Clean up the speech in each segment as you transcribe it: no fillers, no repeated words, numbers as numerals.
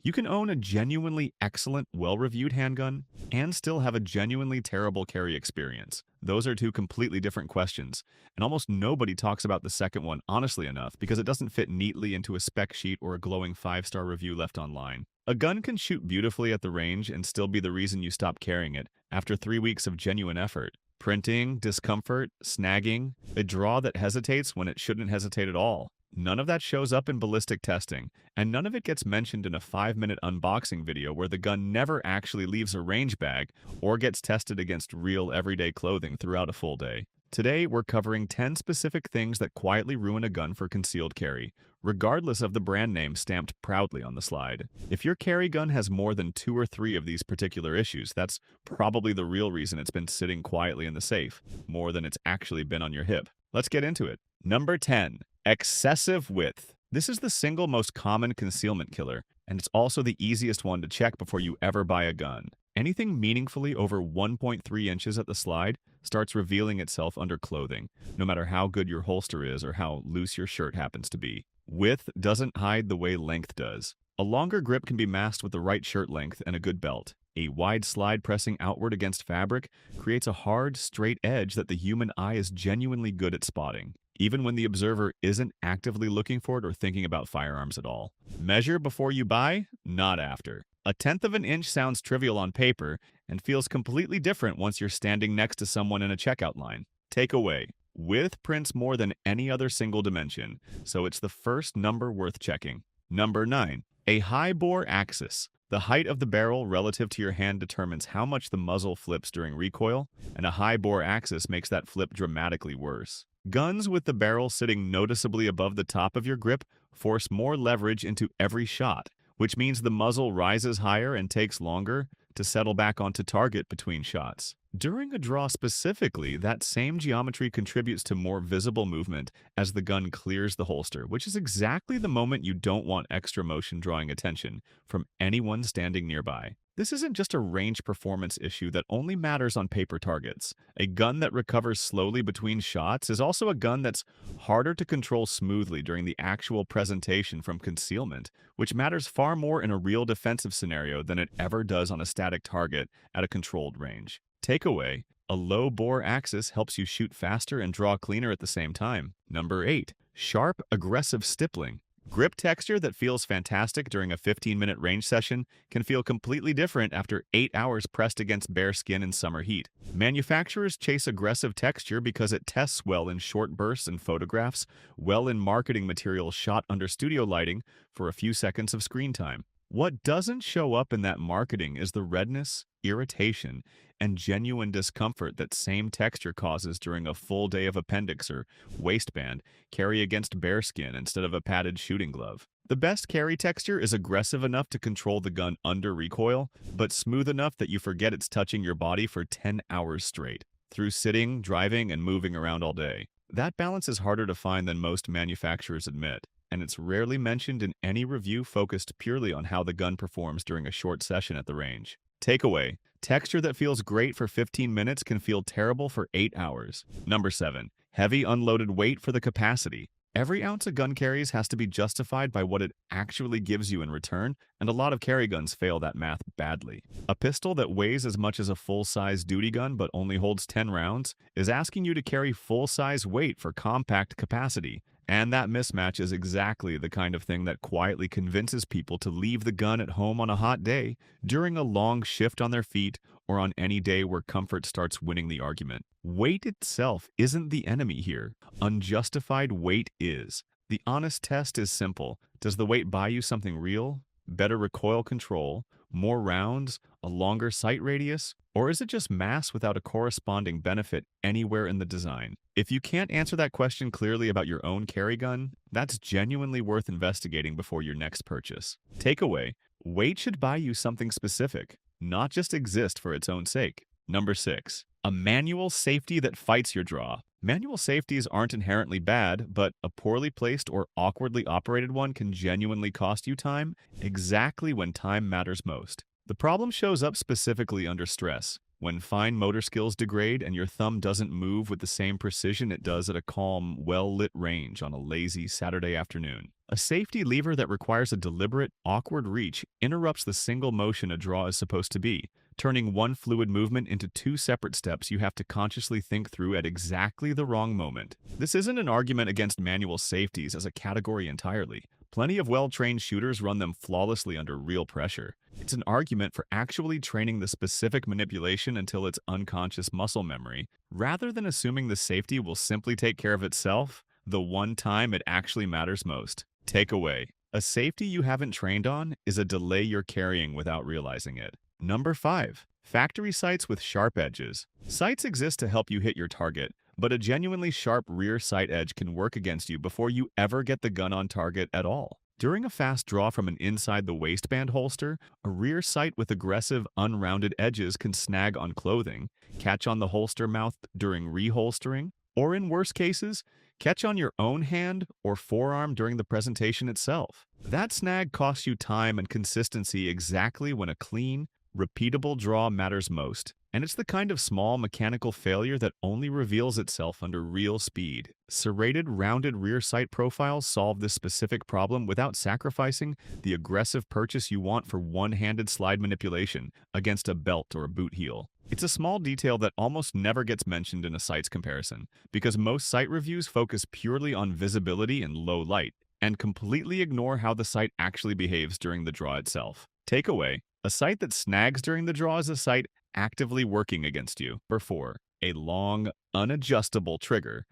You can own a genuinely excellent, well-reviewed handgun and still have a genuinely terrible carry experience. Those are two completely different questions, and almost nobody talks about the second one honestly enough because it doesn't fit neatly into a spec sheet or a glowing 5-star review left online. A gun can shoot beautifully at the range and still be the reason you stop carrying it after 3 weeks of genuine effort. Printing, discomfort, snagging, a draw that hesitates when it shouldn't hesitate at all. None of that shows up in ballistic testing, and none of it gets mentioned in a 5-minute unboxing video where the gun never actually leaves a range bag or gets tested against real everyday clothing throughout a full day. Today, we're covering 10 specific things that quietly ruin a gun for concealed carry, regardless of the brand name stamped proudly on the slide. If your carry gun has more than 2 or 3 of these particular issues, that's probably the real reason it's been sitting quietly in the safe, more than it's actually been on your hip. Let's get into it. Number 10. Excessive width. This is the single most common concealment killer, and it's also the easiest one to check before you ever buy a gun. Anything meaningfully over 1.3 inches at the slide starts revealing itself under clothing, no matter how good your holster is or how loose your shirt happens to be. Width doesn't hide the way length does. A longer grip can be masked with the right shirt length and a good belt. A wide slide pressing outward against fabric creates a hard, straight edge that the human eye is genuinely good at spotting, even when the observer isn't actively looking for it or thinking about firearms at all. Measure before you buy, not after. A tenth of an inch sounds trivial on paper and feels completely different once you're standing next to someone in a checkout line. Takeaway: width prints more than any other single dimension, so it's the first number worth checking. Number 9. A high bore axis. The height of the barrel relative to your hand determines how much the muzzle flips during recoil, and a high bore axis makes that flip dramatically worse. Guns with the barrel sitting noticeably above the top of your grip force more leverage into every shot, which means the muzzle rises higher and takes longer to settle back onto target between shots. During a draw specifically, that same geometry contributes to more visible movement as the gun clears the holster, which is exactly the moment you don't want extra motion drawing attention from anyone standing nearby. This isn't just a range performance issue that only matters on paper targets. A gun that recovers slowly between shots is also a gun that's harder to control smoothly during the actual presentation from concealment, which matters far more in a real defensive scenario than it ever does on a static target at a controlled range. Takeaway: a low bore axis helps you shoot faster and draw cleaner at the same time. Number 8. Sharp, aggressive stippling. Grip texture that feels fantastic during a 15-minute range session can feel completely different after 8 hours pressed against bare skin in summer heat. Manufacturers chase aggressive texture because it tests well in short bursts and photographs, well in marketing materials shot under studio lighting for a few seconds of screen time. What doesn't show up in that marketing is the redness, irritation, and genuine discomfort that same texture causes during a full day of appendix or waistband carry against bare skin instead of a padded shooting glove. The best carry texture is aggressive enough to control the gun under recoil, but smooth enough that you forget it's touching your body for 10 hours straight, through sitting, driving, and moving around all day. That balance is harder to find than most manufacturers admit, and it's rarely mentioned in any review focused purely on how the gun performs during a short session at the range. Takeaway: texture that feels great for 15 minutes can feel terrible for 8 hours. Number 7. Heavy unloaded weight for the capacity. Every ounce a gun carries has to be justified by what it actually gives you in return, and a lot of carry guns fail that math badly. A pistol that weighs as much as a full-size duty gun but only holds 10 rounds is asking you to carry full-size weight for compact capacity. And that mismatch is exactly the kind of thing that quietly convinces people to leave the gun at home on a hot day, during a long shift on their feet, or on any day where comfort starts winning the argument. Weight itself isn't the enemy here. Unjustified weight is. The honest test is simple. Does the weight buy you something real? Better recoil control? More rounds? A longer sight radius? Or is it just mass without a corresponding benefit anywhere in the design? If you can't answer that question clearly about your own carry gun, that's genuinely worth investigating before your next purchase. Takeaway: weight should buy you something specific, not just exist for its own sake. Number 6. A manual safety that fights your draw. Manual safeties aren't inherently bad, but a poorly placed or awkwardly operated one can genuinely cost you time, exactly when time matters most. The problem shows up specifically under stress. when fine motor skills degrade and your thumb doesn't move with the same precision it does at a calm, well-lit range on a lazy Saturday afternoon. A safety lever that requires a deliberate, awkward reach interrupts the single motion a draw is supposed to be, turning one fluid movement into two separate steps you have to consciously think through at exactly the wrong moment. This isn't an argument against manual safeties as a category entirely. Plenty of well-trained shooters run them flawlessly under real pressure. It's an argument for actually training the specific manipulation until it's unconscious muscle memory, rather than assuming the safety will simply take care of itself the one time it actually matters most. Takeaway: a safety you haven't trained on is a delay you're carrying without realizing it. Number 5. Factory sights with sharp edges. Sights exist to help you hit your target, but a genuinely sharp rear sight edge can work against you before you ever get the gun on target at all. During a fast draw from an inside-the-waistband holster, a rear sight with aggressive, unrounded edges can snag on clothing, catch on the holster mouth during reholstering, or in worse cases, catch on your own hand or forearm during the presentation itself. That snag costs you time and consistency exactly when a clean, repeatable draw matters most. And it's the kind of small mechanical failure that only reveals itself under real speed. Serrated, rounded rear sight profiles solve this specific problem without sacrificing the aggressive purchase you want for one-handed slide manipulation against a belt or a boot heel. It's a small detail that almost never gets mentioned in a sights comparison, because most sight reviews focus purely on visibility in low light, and completely ignore how the sight actually behaves during the draw itself. Takeaway: a sight that snags during the draw is a sight actively working against you. Number 4. A long, unadjustable trigger.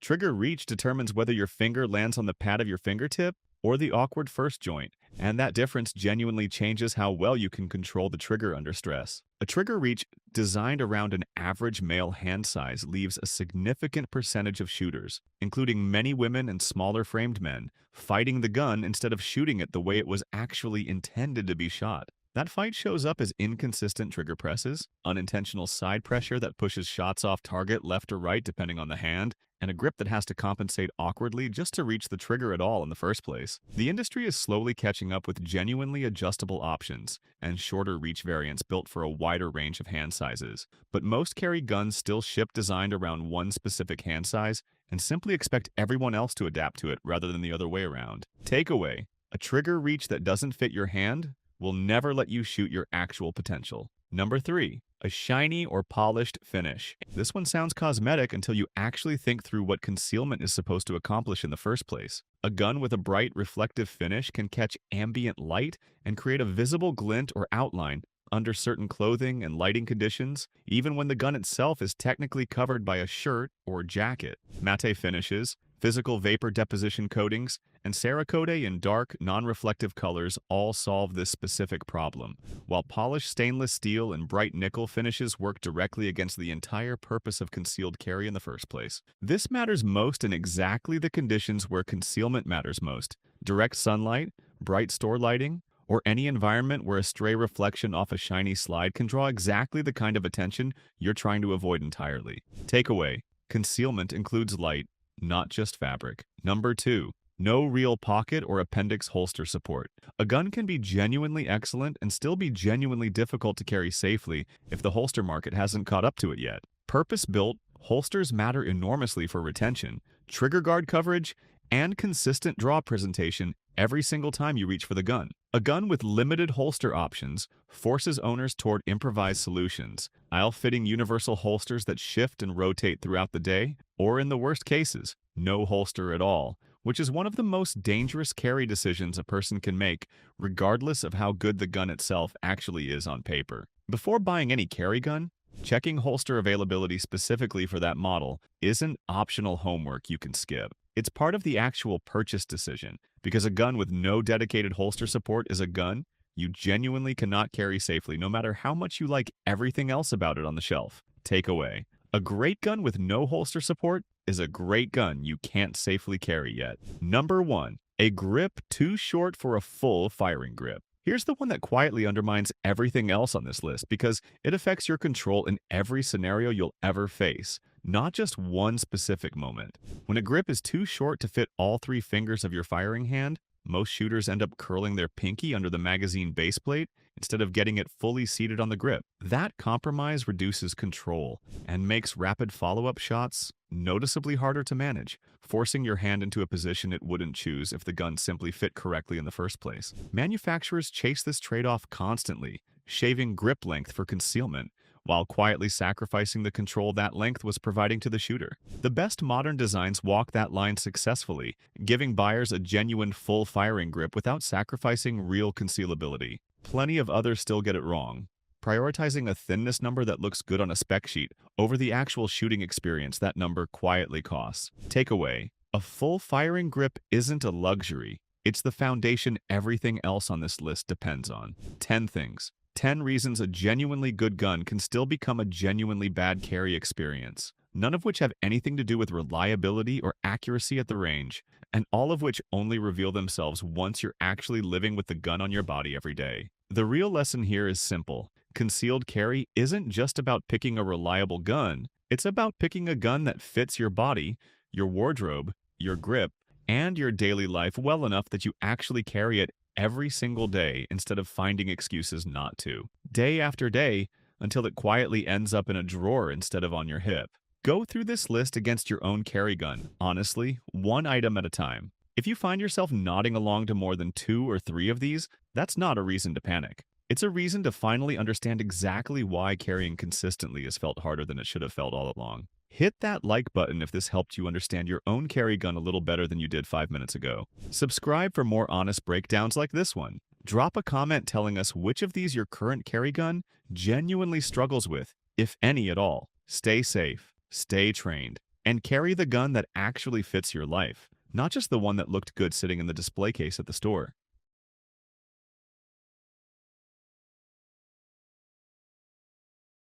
Trigger reach determines whether your finger lands on the pad of your fingertip or the awkward first joint, and that difference genuinely changes how well you can control the trigger under stress. A trigger reach designed around an average male hand size leaves a significant percentage of shooters, including many women and smaller-framed men, fighting the gun instead of shooting it the way it was actually intended to be shot. That fight shows up as inconsistent trigger presses, unintentional side pressure that pushes shots off target left or right depending on the hand, and a grip that has to compensate awkwardly just to reach the trigger at all in the first place. The industry is slowly catching up with genuinely adjustable options and shorter reach variants built for a wider range of hand sizes, but most carry guns still ship designed around one specific hand size and simply expect everyone else to adapt to it rather than the other way around. Takeaway: a trigger reach that doesn't fit your hand will never let you shoot your actual potential. Number 3. A shiny or polished finish. This one sounds cosmetic until you actually think through what concealment is supposed to accomplish in the first place. A gun with a bright, reflective finish can catch ambient light and create a visible glint or outline under certain clothing and lighting conditions, even when the gun itself is technically covered by a shirt or jacket. Matte finishes, physical vapor deposition coatings, and Cerakote in dark, non-reflective colors all solve this specific problem, while polished stainless steel and bright nickel finishes work directly against the entire purpose of concealed carry in the first place. This matters most in exactly the conditions where concealment matters most: direct sunlight, bright store lighting, or any environment where a stray reflection off a shiny slide can draw exactly the kind of attention you're trying to avoid entirely. Takeaway: concealment includes light, not just fabric. Number 2. No real pocket or appendix holster support. A gun can be genuinely excellent and still be genuinely difficult to carry safely if the holster market hasn't caught up to it yet. Purpose-built, holsters matter enormously for retention, trigger guard coverage, and consistent draw presentation every single time you reach for the gun. A gun with limited holster options forces owners toward improvised solutions, aisle-fitting universal holsters that shift and rotate throughout the day, or in the worst cases, no holster at all, which is one of the most dangerous carry decisions a person can make, regardless of how good the gun itself actually is on paper. Before buying any carry gun, checking holster availability specifically for that model isn't optional homework you can skip. It's part of the actual purchase decision, because a gun with no dedicated holster support is a gun you genuinely cannot carry safely, no matter how much you like everything else about it on the shelf. Takeaway: a great gun with no holster support is a great gun you can't safely carry yet. Number 1. A grip too short for a full firing grip. Here's the one that quietly undermines everything else on this list because it affects your control in every scenario you'll ever face, not just one specific moment. When a grip is too short to fit all 3 fingers of your firing hand, Most shooters end up curling their pinky under the magazine baseplate instead of getting it fully seated on the grip. That compromise reduces control and makes rapid follow-up shots noticeably harder to manage, forcing your hand into a position it wouldn't choose if the gun simply fit correctly in the first place. Manufacturers chase this trade-off constantly, shaving grip length for concealment, while quietly sacrificing the control that length was providing to the shooter. The best modern designs walk that line successfully, giving buyers a genuine full firing grip without sacrificing real concealability. Plenty of others still get it wrong, prioritizing a thinness number that looks good on a spec sheet over the actual shooting experience that number quietly costs. Takeaway: a full firing grip isn't a luxury. It's the foundation everything else on this list depends on. 10 things. 10 reasons a genuinely good gun can still become a genuinely bad carry experience, none of which have anything to do with reliability or accuracy at the range, and all of which only reveal themselves once you're actually living with the gun on your body every day. The real lesson here is simple. Concealed carry isn't just about picking a reliable gun, it's about picking a gun that fits your body, your wardrobe, your grip, and your daily life well enough that you actually carry it every single day instead of finding excuses not to. Day after day, until it quietly ends up in a drawer instead of on your hip. Go through this list against your own carry gun, honestly, one item at a time. If you find yourself nodding along to more than 2 or 3 of these, that's not a reason to panic. It's a reason to finally understand exactly why carrying consistently has felt harder than it should have felt all along. Hit that like button if this helped you understand your own carry gun a little better than you did 5 minutes ago. Subscribe for more honest breakdowns like this one. Drop a comment telling us which of these your current carry gun genuinely struggles with, if any at all. Stay safe, stay trained, and carry the gun that actually fits your life, not just the one that looked good sitting in the display case at the store.